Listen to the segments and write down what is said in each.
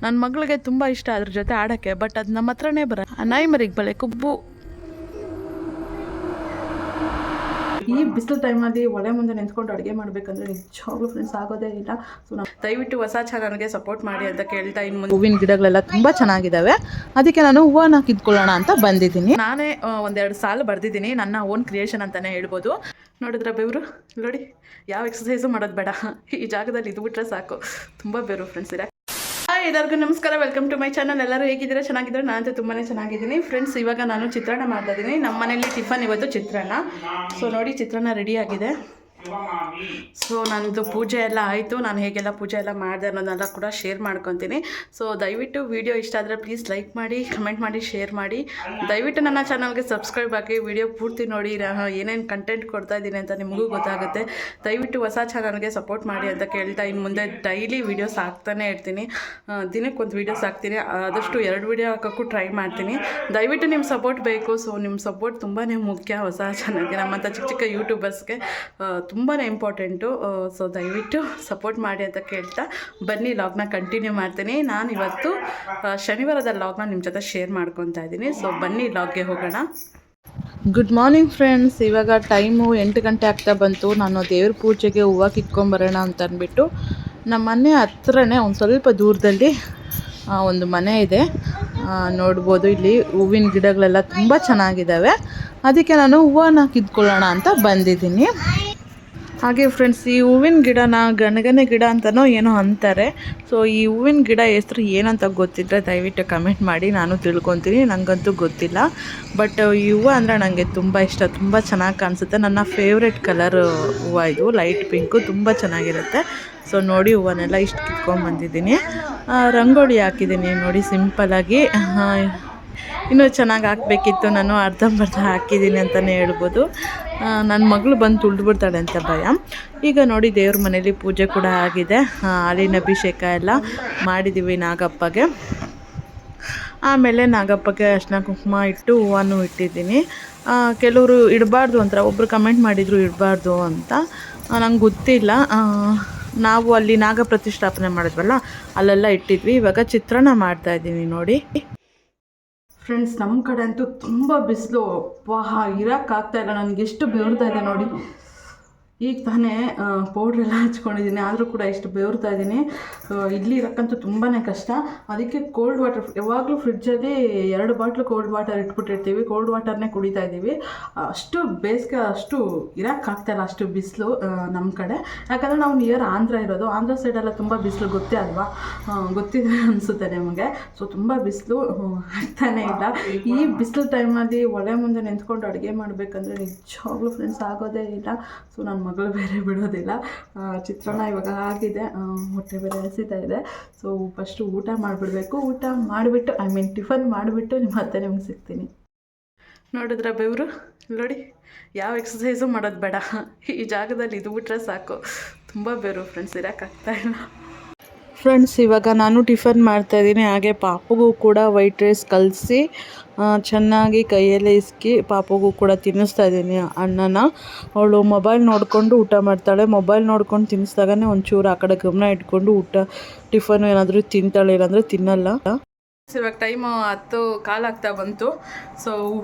ನನ್ನ ಮಗಳಿಗೆ ತುಂಬ ಇಷ್ಟ ಅದ್ರ ಜೊತೆ ಆಡೋಕ್ಕೆ. ಬಟ್ ಅದು ನಮ್ಮ ಹತ್ರನೇ ನಾಯಿ ಮರಿಗೆ ಬಳೆ ಕುಬ್ಬು. ಈ ಬಿಸಿಲು ಟೈಮಲ್ಲಿ ಒಲೆ ಮುಂದೆ ನಿಂತ್ಕೊಂಡು ಅಡುಗೆ ಮಾಡಬೇಕಂದ್ರೆ ನಿಜವಾಗ್ಲೂ ಫ್ರೆಂಡ್ಸ್ ಆಗೋದೇ ಇಲ್ಲ. ಸೊ ನಾನು ದಯವಿಟ್ಟು ಹೊಸ ಚಾನಲ್ಗೆ ಸಪೋರ್ಟ್ ಮಾಡಿ ಅಂತ ಕೇಳ್ತಾ ಇನ್ನು ಮುಂದೆ ಹೂವಿನ ಗಿಡಗಳೆಲ್ಲ ತುಂಬ ಚೆನ್ನಾಗಿದ್ದಾವೆ. ಅದಕ್ಕೆ ನಾನು ಹೂವನ್ನ ಕಿತ್ಕೊಳ್ಳೋಣ ಅಂತ ಬಂದಿದ್ದೀನಿ. ನಾನೇ ಒಂದೆರಡು ಸಾಲು ಬರೆದಿದ್ದೀನಿ, ನನ್ನ ಓನ್ ಕ್ರಿಯೇಷನ್ ಅಂತಲೇ ಹೇಳ್ಬೋದು. ನೋಡಿದ್ರೆ ಬೆವರು ನೋಡಿ, ಯಾವ ಎಕ್ಸಸೈಸು ಮಾಡೋದು ಬೇಡ, ಈ ಜಾಗದಲ್ಲಿ ಇದು ಬಿಟ್ರೆ ಸಾಕು. ತುಂಬ ಬೆವರು ಫ್ರೆಂಡ್ಸ್ ಇದೆ. ಎಲ್ಲರಿಗೂ ನಮಸ್ಕಾರ, ವೆಲ್ಕಮ್ ಟು ಮೈ ಚಾನಲ್. ಎಲ್ಲರೂ ಹೇಗಿದ್ದೀರಾ? ಚೆನ್ನಾಗಿದ್ದಾರೆ. ನಾನಂತೂ ತುಂಬಾ ಚೆನ್ನಾಗಿದ್ದೀನಿ ಫ್ರೆಂಡ್ಸ್. ಇವಾಗ ನಾನು ಚಿತ್ರಾನ್ನ ಮಾಡ್ತಾ ಇದ್ದೀನಿ. ನಮ್ಮ ಮನೇಲಿ ಟಿಫನ್ ಇವತ್ತು ಚಿತ್ರಾನ್ನ. ಸೊ ನೋಡಿ, ಚಿತ್ರಾನ್ನ ರೆಡಿ ಆಗಿದೆ. ಸೊ ನನ್ನದು ಪೂಜೆ ಎಲ್ಲ ಆಯಿತು. ನಾನು ಹೇಗೆಲ್ಲ ಪೂಜೆ ಎಲ್ಲ ಮಾಡಿದೆ ಅನ್ನೋದನ್ನೆಲ್ಲ ಕೂಡ ಶೇರ್ ಮಾಡ್ಕೊತೀನಿ. ಸೊ ದಯವಿಟ್ಟು ವಿಡಿಯೋ ಇಷ್ಟ ಆದರೆ ಪ್ಲೀಸ್ ಲೈಕ್ ಮಾಡಿ, ಕಮೆಂಟ್ ಮಾಡಿ, ಶೇರ್ ಮಾಡಿ. ದಯವಿಟ್ಟು ನನ್ನ ಚಾನಲ್ಗೆ ಸಬ್ಸ್ಕ್ರೈಬ್ ಆಗಿ ವಿಡಿಯೋ ಪೂರ್ತಿ ನೋಡಿ, ಏನೇನು ಕಂಟೆಂಟ್ ಕೊಡ್ತಾ ಇದ್ದೀನಿ ಅಂತ ನಿಮಗೂ ಗೊತ್ತಾಗುತ್ತೆ. ದಯವಿಟ್ಟು ಹೊಸ ಚಾನಲ್ಗೆ ಸಪೋರ್ಟ್ ಮಾಡಿ ಅಂತ ಕೇಳ್ತಾ ಇನ್ನು ಮುಂದೆ ಡೈಲಿ ವೀಡಿಯೋಸ್ ಹಾಕ್ತಾನೆ ಇರ್ತೀನಿ. ದಿನಕ್ಕೊಂದು ವೀಡಿಯೋಸ್ ಹಾಕ್ತೀನಿ. ಆದಷ್ಟು 2 ವೀಡಿಯೋ ಹಾಕೋಕ್ಕೂ ಟ್ರೈ ಮಾಡ್ತೀನಿ. ದಯವಿಟ್ಟು ನಿಮ್ಮ ಸಪೋರ್ಟ್ ಬೇಕು. ಸೊ ನಿಮ್ಮ ಸಪೋರ್ಟ್ ತುಂಬಾ ಮುಖ್ಯ ಹೊಸ ಚಾನಲ್ಗೆ, ನಮ್ಮಂಥ ಚಿಕ್ಕ ಚಿಕ್ಕ ಯೂಟ್ಯೂಬರ್ಸ್ಗೆ ತುಂಬಾ ಇಂಪಾರ್ಟೆಂಟು. ಸೊ ದಯವಿಟ್ಟು ಸಪೋರ್ಟ್ ಮಾಡಿ ಅಂತ ಕೇಳ್ತಾ ಬನ್ನಿ ಲಾಗ್ನ ಕಂಟಿನ್ಯೂ ಮಾಡ್ತೀನಿ. ನಾನು ಇವತ್ತು ಶನಿವಾರದ ಲಾಗ್ನ ನಿಮ್ಮ ಜೊತೆ ಶೇರ್ ಮಾಡ್ಕೊತಾ ಇದ್ದೀನಿ. ಸೊ ಬನ್ನಿ ಲಾಗ್ಗೆ ಹೋಗೋಣ. Good morning friends. ಇವಾಗ ಟೈಮು 8 ಗಂಟೆ ಆಗ್ತಾ ಬಂತು. ನಾನು ದೇವ್ರ ಪೂಜೆಗೆ ಹೂವು ಕಿತ್ಕೊಂಬರೋಣ ಅಂತ ಅಂದ್ಬಿಟ್ಟು ನಮ್ಮ ಮನೆ ಹತ್ರನೇ ಒಂದು ಸ್ವಲ್ಪ ದೂರದಲ್ಲಿ ಒಂದು ಮನೆ ಇದೆ. ನೋಡ್ಬೋದು, ಇಲ್ಲಿ ಹೂವಿನ ಗಿಡಗಳೆಲ್ಲ ತುಂಬ ಚೆನ್ನಾಗಿದ್ದಾವೆ. ಅದಕ್ಕೆ ನಾನು ಹೂವನ್ನ ಕಿತ್ಕೊಳ್ಳೋಣ ಅಂತ ಬಂದಿದ್ದೀನಿ. ಹಾಗೆ ಫ್ರೆಂಡ್ಸ್, ಈ ಹೂವಿನ ಗಿಡನ ಗಣಗನೆ ಗಿಡ ಅಂತಲೋ ಏನೋ ಅಂತಾರೆ. ಸೊ ಈ ಹೂವಿನ ಗಿಡ ಹೆಸ್ರು ಏನಂತ ಗೊತ್ತಿದ್ದರೆ ದಯವಿಟ್ಟು ಕಮೆಂಟ್ ಮಾಡಿ, ನಾನು ತಿಳ್ಕೊತೀನಿ. ನನಗಂತೂ ಗೊತ್ತಿಲ್ಲ. ಬಟ್ ಈ ಹೂವು ಅಂದರೆ ನನಗೆ ತುಂಬ ಇಷ್ಟ, ತುಂಬ ಚೆನ್ನಾಗಿ ಕಾಣಿಸುತ್ತೆ. ನನ್ನ ಫೇವ್ರೆಟ್ ಕಲರ್ ಹೂವು ಇದು, ಲೈಟ್ ಪಿಂಕು, ತುಂಬ ಚೆನ್ನಾಗಿರುತ್ತೆ. ಸೊ ನೋಡಿ, ಹೂವನ್ನೆಲ್ಲ ಇಷ್ಟು ಕಿತ್ಕೊಂಡ್ಬಂದಿದ್ದೀನಿ. ರಂಗೋಲಿ ಹಾಕಿದ್ದೀನಿ ನೋಡಿ, ಸಿಂಪಲ್ಲಾಗಿ. ಇನ್ನೂ ಚೆನ್ನಾಗಿ ಹಾಕಬೇಕಿತ್ತು, ನಾನು ಅರ್ಧಂಬರ್ಧ ಹಾಕಿದ್ದೀನಿ ಅಂತಲೇ ಹೇಳ್ಬೋದು. ನನ್ನ ಮಗಳು ಬಂದು ತುಳಿದ್ಬಿಡ್ತಾಳೆ ಅಂತ ಭಯ. ಈಗ ನೋಡಿ, ದೇವ್ರ ಮನೇಲಿ ಪೂಜೆ ಕೂಡ ಆಗಿದೆ. ಹಾಲಿನ ಅಭಿಷೇಕ ಎಲ್ಲ ಮಾಡಿದ್ದೀವಿ ನಾಗಪ್ಪಗೆ. ಆಮೇಲೆ ನಾಗಪ್ಪಗೆ ಅರ್ಶಿನ ಕುಂಕುಮ ಇಟ್ಟು ಹೂವನ್ನು ಇಟ್ಟಿದ್ದೀನಿ. ಕೆಲವರು ಇಡಬಾರ್ದು ಅಂತಾರೆ, ಒಬ್ಬರು ಕಮೆಂಟ್ ಮಾಡಿದರು ಇಡಬಾರ್ದು ಅಂತ. ನಂಗೆ ಗೊತ್ತಿಲ್ಲ. ನಾವು ಅಲ್ಲಿ ನಾಗ ಪ್ರತಿಷ್ಠಾಪನೆ ಮಾಡಿದ್ವಲ್ಲ, ಅಲ್ಲೆಲ್ಲ ಇಟ್ಟಿದ್ವಿ. ಇವಾಗ ಚಿತ್ರಾನ್ನ ಮಾಡ್ತಾಯಿದ್ದೀನಿ ನೋಡಿ ಫ್ರೆಂಡ್ಸ್. ನಮ್ಮ ಕಡೆ ಅಂತೂ ತುಂಬ ಬಿಸಿಲು, ಇರೋಕ್ಕಾಗ್ತಾಯಿಲ್ಲ. ನನಗೆ ಎಷ್ಟು ಬೆವರ್ತಾ ಇದೆ ನೋಡಿ. ಈಗ ತಾನೇ ಪೌಡ್ರೆಲ್ಲ ಹಚ್ಕೊಂಡಿದ್ದೀನಿ, ಆದರೂ ಕೂಡ ಎಷ್ಟು ಬೆವರ್ತಾ ಇದ್ದೀನಿ. ಇಲ್ಲಿ ಇರೋಕ್ಕಂತೂ ತುಂಬಾ ಕಷ್ಟ. ಅದಕ್ಕೆ ಕೋಲ್ಡ್ ವಾಟರ್, ಯಾವಾಗಲೂ ಫ್ರಿಡ್ಜಲ್ಲಿ 2 ಬಾಟ್ಲು ಕೋಲ್ಡ್ ವಾಟರ್ ಇಟ್ಬಿಟ್ಟಿರ್ತೀವಿ. ಕೋಲ್ಡ್ ವಾಟರ್ನೇ ಕುಡಿತಾ ಇದ್ದೀವಿ. ಅಷ್ಟು ಬೇಸಿಗೆ, ಅಷ್ಟು ಇರೋಕ್ಕಾಗ್ತಾಯಿಲ್ಲ, ಅಷ್ಟು ಬಿಸಿಲು ನಮ್ಮ ಕಡೆ. ಯಾಕಂದರೆ ನಾವು ನಿಯರ್ ಆಂಧ್ರ ಇರೋದು. ಆಂಧ್ರ ಸೈಡೆಲ್ಲ ತುಂಬ ಬಿಸಿಲು, ಗೊತ್ತೇ ಅಲ್ವಾ? ಗೊತ್ತಿದೆ ಅನಿಸುತ್ತೆ ನಿಮಗೆ. ಸೊ ತುಂಬ ಬಿಸಿಲು, ಆಗ್ತಾನೇ ಇಲ್ಲ. ಈ ಬಿಸಿಲು ಟೈಮಲ್ಲಿ ಒಲೆ ಮುಂದೆ ನಿಂತ್ಕೊಂಡು ಅಡುಗೆ ಮಾಡಬೇಕಂದ್ರೆ ನಿಜವಾಗ್ಲೂ ಫ್ರೆಂಡ್ಸ್ ಆಗೋದೇ ಇಲ್ಲ. ಸೊ ನನ್ನ ಮಗಳು ಬೇರೆ ಬಿಡೋದಿಲ್ಲ. ಚಿತ್ರಾನ್ನ ಇವಾಗ ಆಗಿದೆ, ಹೊಟ್ಟೆ ಬೇರೆ ಹಸಿತಾ ಇದೆ. ಸೊ ಫಸ್ಟು ಊಟ ಮಾಡಿಬಿಡ್ಬೇಕು. ಊಟ ಮಾಡಿಬಿಟ್ಟು, ಟಿಫನ್ ಮಾಡಿಬಿಟ್ಟು ನಿಮಗೆ ಸಿಗ್ತೀನಿ. ನೋಡಿದ್ರೆ ಬೆವರು ನೋಡಿ, ಯಾವ ಎಕ್ಸಸೈಸು ಮಾಡೋದು ಬೇಡ, ಈ ಜಾಗದಲ್ಲಿ ಇದು ಬಿಟ್ರೆ ಸಾಕು. ತುಂಬ ಬೆವರು ಫ್ರೆಂಡ್ಸ್, ಇರೋಕ್ಕಾಗ್ತಾಯಿಲ್ಲ. ಫ್ರೆಂಡ್ಸ್, ಇವಾಗ ನಾನು ಟಿಫನ್ ಮಾಡ್ತಾಯಿದ್ದೀನಿ. ಹಾಗೆ ಪಾಪುಗೂ ಕೂಡ ವೈಟ್ ರೈಸ್ ಕಲಸಿ ಚೆನ್ನಾಗಿ ಕೈಯಲ್ಲೇ ಇಸ್ಕಿ ಪಾಪುಗೂ ಕೂಡ ತಿನ್ನಿಸ್ತಾ ಇದ್ದೀನಿ ಅನ್ನನ. ಅವಳು ಮೊಬೈಲ್ ನೋಡಿಕೊಂಡು ಊಟ ಮಾಡ್ತಾಳೆ. ಮೊಬೈಲ್ ನೋಡ್ಕೊಂಡು ತಿನ್ನಿಸ್ದಾಗನೇ ಒಂಚೂರು ಆ ಕಡೆ ಗಮನ ಇಟ್ಕೊಂಡು ಟಿಫನ್ ಏನಾದರೂ ತಿಂತಾಳೆ, ಇಲ್ಲಾಂದರೆ ತಿನ್ನಲ್ಲ. ಇವಾಗ ಟೈಮು 10:15 ಆಗ್ತಾ ಬಂತು. ಸೊ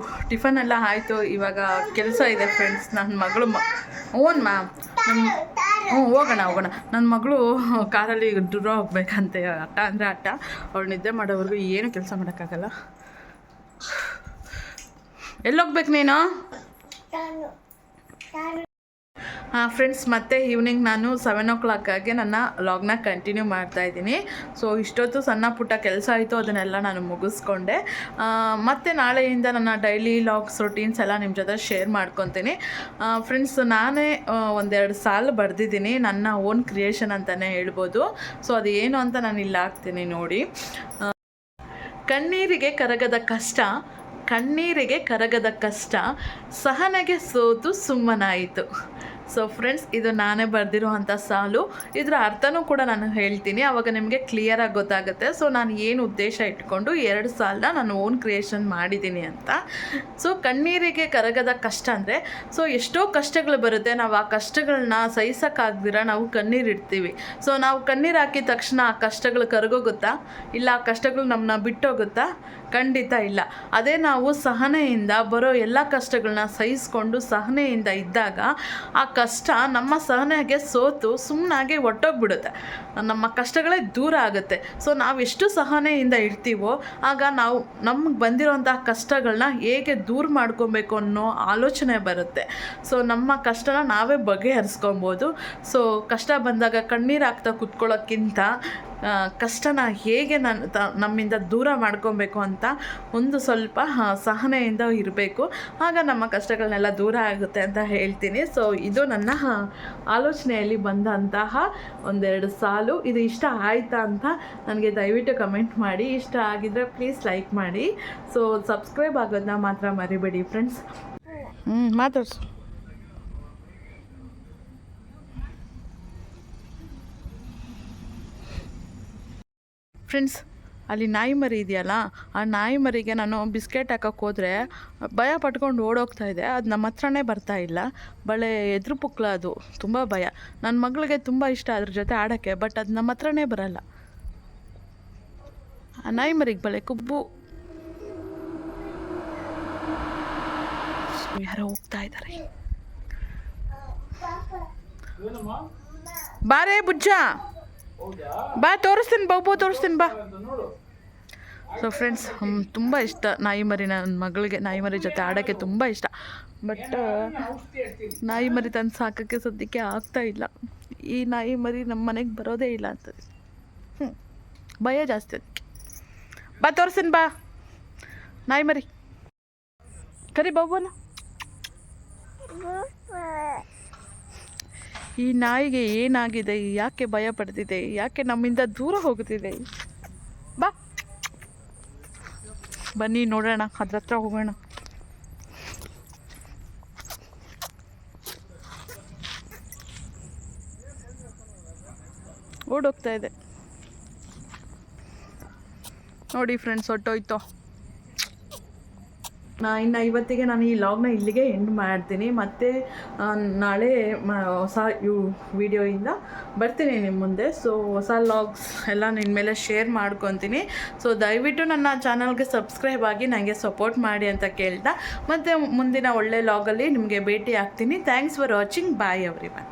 ಟಿಫನ್ ಎಲ್ಲ ಆಯಿತು. ಇವಾಗ ಕೆಲಸ ಇದೆ ಫ್ರೆಂಡ್ಸ್. ನನ್ನ ಮಗಳು ಹೋಗೋಣ. ನನ್ನ ಮಗಳು ಕಾರಲ್ಲಿ ದೂರ ಹೋಗ್ಬೇಕಂತೆ. ಅಟ್ಟ ಅಂದರೆ ಅಟ್ಟ. ಅವಳು ನಿದ್ದೆ ಮಾಡೋವರೆಗೂ ಏನು ಕೆಲಸ ಮಾಡೋಕ್ಕಾಗಲ್ಲ. ಎಲ್ಲೋಗ್ಬೇಕು ನೀನು? ಫ್ರೆಂಡ್ಸ್, ಮತ್ತೆ ಈವ್ನಿಂಗ್ ನಾನು 7 o'clock ನನ್ನ ಲಾಗ್ನ ಕಂಟಿನ್ಯೂ ಮಾಡ್ತಾಯಿದ್ದೀನಿ. ಸೊ ಇಷ್ಟೊತ್ತು ಸಣ್ಣ ಪುಟ್ಟ ಕೆಲಸ ಆಯಿತು, ಅದನ್ನೆಲ್ಲ ನಾನು ಮುಗಿಸ್ಕೊಂಡೆ. ಮತ್ತು ನಾಳೆಯಿಂದ ನನ್ನ ಡೈಲಿ ಲಾಗ್ಸ್ ರೊಟೀನ್ಸ್ ಎಲ್ಲ ನಿಮ್ಮ ಜೊತೆ ಶೇರ್ ಮಾಡ್ಕೊತೀನಿ. ಫ್ರೆಂಡ್ಸ್, ನಾನೇ ಒಂದೆರಡು ಸಾಲು ಬರೆದಿದ್ದೀನಿ, ನನ್ನ ಓನ್ ಕ್ರಿಯೇಷನ್ ಅಂತಲೇ ಹೇಳ್ಬೋದು. ಸೊ ಅದು ಏನು ಅಂತ ನಾನು ಇಲ್ಲಿ ಹಾಕ್ತೀನಿ ನೋಡಿ. ಕಣ್ಣೀರಿಗೆ ಕರಗದ ಕಷ್ಟ, ಸಹನೆಗೆ ಸೋತು ಸುಮ್ಮನಾಯಿತು. ಸೊ ಫ್ರೆಂಡ್ಸ್, ಇದು ನಾನೇ ಬರೆದಿರುವಂಥ ಸಾಲು. ಇದರ ಅರ್ಥನೂ ಕೂಡ ನಾನು ಹೇಳ್ತೀನಿ, ಆವಾಗ ನಿಮಗೆ ಕ್ಲಿಯರಾಗಿ ಗೊತ್ತಾಗುತ್ತೆ. ಸೊ ನಾನು ಏನು ಉದ್ದೇಶ ಇಟ್ಕೊಂಡು 2 ಸಾಲನ್ನ ನಾನು ಓನ್ ಕ್ರಿಯೇಷನ್ ಮಾಡಿದ್ದೀನಿ ಅಂತ. ಸೊ ಕಣ್ಣೀರಿಗೆ ಕರಗದ ಕಷ್ಟ ಅಂದರೆ, ಸೊ ಎಷ್ಟೋ ಕಷ್ಟಗಳು ಬರುತ್ತೆ, ನಾವು ಆ ಕಷ್ಟಗಳನ್ನ ಸಹಿಸೋಕ್ಕಾಗ್ದಿರ ನಾವು ಕಣ್ಣೀರು ಇಡ್ತೀವಿ. ಸೊ ನಾವು ಕಣ್ಣೀರು ಹಾಕಿದ ತಕ್ಷಣ ಆ ಕಷ್ಟಗಳು ಕರಗೋಗುತ್ತಾ? ಇಲ್ಲ, ಆ ಕಷ್ಟಗಳು ನಮ್ಮನ್ನ ಬಿಟ್ಟೋಗುತ್ತಾ? ಖಂಡಿತ ಇಲ್ಲ. ಅದೇ ನಾವು ಸಹನೆಯಿಂದ ಬರೋ ಎಲ್ಲ ಕಷ್ಟಗಳನ್ನ ಸಹಿಸ್ಕೊಂಡು ಸಹನೆಯಿಂದ ಇದ್ದಾಗ ಆ ಕಷ್ಟ ನಮ್ಮ ಸಹನೆಗೆ ಸೋತು ಸುಮ್ಮನಾಗೆ ಹೊಟ್ಟೋಗ್ಬಿಡುತ್ತೆ, ನಮ್ಮ ಕಷ್ಟಗಳೇ ದೂರ ಆಗುತ್ತೆ. ಸೊ ನಾವು ಎಷ್ಟು ಸಹನೆಯಿಂದ ಇರ್ತೀವೋ ಆಗ ನಾವು ನಮ್ಗೆ ಬಂದಿರೋಂಥ ಕಷ್ಟಗಳನ್ನ ಹೇಗೆ ದೂರ ಮಾಡ್ಕೊಬೇಕು ಅನ್ನೋ ಆಲೋಚನೆ ಬರುತ್ತೆ. ಸೊ ನಮ್ಮ ಕಷ್ಟನ ನಾವೇ ಬಗೆಹರಿಸ್ಕೊಬೋದು. ಸೊ ಕಷ್ಟ ಬಂದಾಗ ಕಣ್ಣೀರು ಹಾಕ್ತಾ ಕುತ್ಕೊಳ್ಳೋಕ್ಕಿಂತ ಕಷ್ಟನ ಹೇಗೆ ನಮ್ಮಿಂದ ದೂರ ಮಾಡ್ಕೊಬೇಕು ಅಂತ ಒಂದು ಸ್ವಲ್ಪ ಸಹನೆಯಿಂದ ಇರಬೇಕು, ಆಗ ನಮ್ಮ ಕಷ್ಟಗಳನ್ನೆಲ್ಲ ದೂರ ಆಗುತ್ತೆ ಅಂತ ಹೇಳ್ತೀನಿ. ಸೊ ಇದು ನನ್ನ ಆಲೋಚನೆಯಲ್ಲಿ ಬಂದಂತಹ 1-2 ಸಾಲು. ಇದು ಇಷ್ಟ ಆಯಿತಾ ಅಂತ ನನಗೆ ದಯವಿಟ್ಟು ಕಮೆಂಟ್ ಮಾಡಿ. ಇಷ್ಟ ಆಗಿದ್ದರೆ ಪ್ಲೀಸ್ ಲೈಕ್ ಮಾಡಿ. ಸೊ ಸಬ್ಸ್ಕ್ರೈಬ್ ಆಗೋದನ್ನ ಮಾತ್ರ ಮರಿಬೇಡಿ ಫ್ರೆಂಡ್ಸ್. ಮಾತಾಡ್ಸು. ಫ್ರೆಂಡ್ಸ್, ಅಲ್ಲಿ ನಾಯಿ ಮರಿ ಇದೆಯಲ್ಲ, ಆ ನಾಯಿ ಮರಿಗೆ ನಾನು ಬಿಸ್ಕೆಟ್ ಹಾಕೋಕ್ಕೆ ಹೋದರೆ ಭಯ ಪಟ್ಕೊಂಡು ಓಡೋಗ್ತಾ ಇದೆ. ಅದು ನಮ್ಮ ಹತ್ರನೇ ಬರ್ತಾ ಇಲ್ಲ. ಬಳೆ ಎದುರು ಪುಕ್ಲ, ಅದು ತುಂಬ ಭಯ. ನನ್ನ ಮಗಳಿಗೆ ತುಂಬ ಇಷ್ಟ ಅದ್ರ ಜೊತೆ ಆಡೋಕ್ಕೆ, ಬಟ್ ಅದು ನಮ್ಮ ಹತ್ರನೇ ಬರಲ್ಲ. ಆ ನಾಯಿ ಮರಿಗೆ ಬಳೆ ಕುಬ್ಬು. ಯಾರೋ ಹೋಗ್ತಾ ಇದ್ದಾರೆ. ಬಾರೇ ಬುಜ್ಜ, ಬಾ ತೋರಿಸ್ತೀನಿ, ಬಾಬು ತೋರಿಸ್ತೀನಿ ಬಾ. ಸೊ ಫ್ರೆಂಡ್ಸ್, ತುಂಬ ಇಷ್ಟ ನಾಯಿ ಮರಿ. ನನ್ನ ಮಗಳಿಗೆ ನಾಯಿ ಮರಿ ಜೊತೆ ಆಡೋಕ್ಕೆ ತುಂಬ ಇಷ್ಟ. ಬಟ್ ನಾಯಿ ಮರಿ ತಂದು ಸಾಕೋಕ್ಕೆ ಸದ್ಯಕ್ಕೆ ಆಗ್ತಾ ಇಲ್ಲ. ಈ ನಾಯಿ ಮರಿ ನಮ್ಮ ಮನೆಗೆ ಬರೋದೇ ಇಲ್ಲ ಅಂತದೆ. ಭಯ ಜಾಸ್ತಿ ಅದಕ್ಕೆ. ಬಾ ತೋರಿಸ್ತೀನಿ ಬಾ, ನಾಯಿ ಮರಿ ಕರಿ ಬಾಬುನ. ಈ ನಾಯಿಗೆ ಏನಾಗಿದೆ, ಯಾಕೆ ಭಯ ಪಡ್ತಿದೆ, ಯಾಕೆ ನಮ್ಮಿಂದ ದೂರ ಹೋಗುತ್ತಿದೆ? ಬಾ ಬನ್ನಿ ನೋಡೋಣ, ಅದ್ರ ಹತ್ರ ಹೋಗೋಣ. ಓಡೋಗ್ತಾ ಇದೆ ನೋಡಿ ಫ್ರೆಂಡ್ಸ್, ಹೊಟ್ಟೋಯ್ತು. ಇನ್ನು ಇವತ್ತಿಗೆ ನಾನು ಈ ಲಾಗ್ನ ಇಲ್ಲಿಗೆ ಎಂಡ್ ಮಾಡ್ತೀನಿ. ಮತ್ತು ನಾಳೆ ಹೊಸ ವಿಡಿಯೋಯಿಂದ ಬರ್ತೀನಿ ನಿಮ್ಮ ಮುಂದೆ. ಸೊ ಹೊಸ ಲಾಗ್ಸ್ ಎಲ್ಲ ನಿನ್ನ ಮೇಲೆ ಶೇರ್ ಮಾಡ್ಕೊತೀನಿ. ಸೊ ದಯವಿಟ್ಟು ನನ್ನ ಚಾನಲ್ಗೆ ಸಬ್ಸ್ಕ್ರೈಬ್ ಆಗಿ ನನಗೆ ಸಪೋರ್ಟ್ ಮಾಡಿ ಅಂತ ಕೇಳ್ತಾ, ಮತ್ತು ಮುಂದಿನ ಒಳ್ಳೆ ಲಾಗಲ್ಲಿ ನಿಮಗೆ ಭೇಟಿ ಆಗ್ತೀನಿ. Thanks for watching. Bye everyone.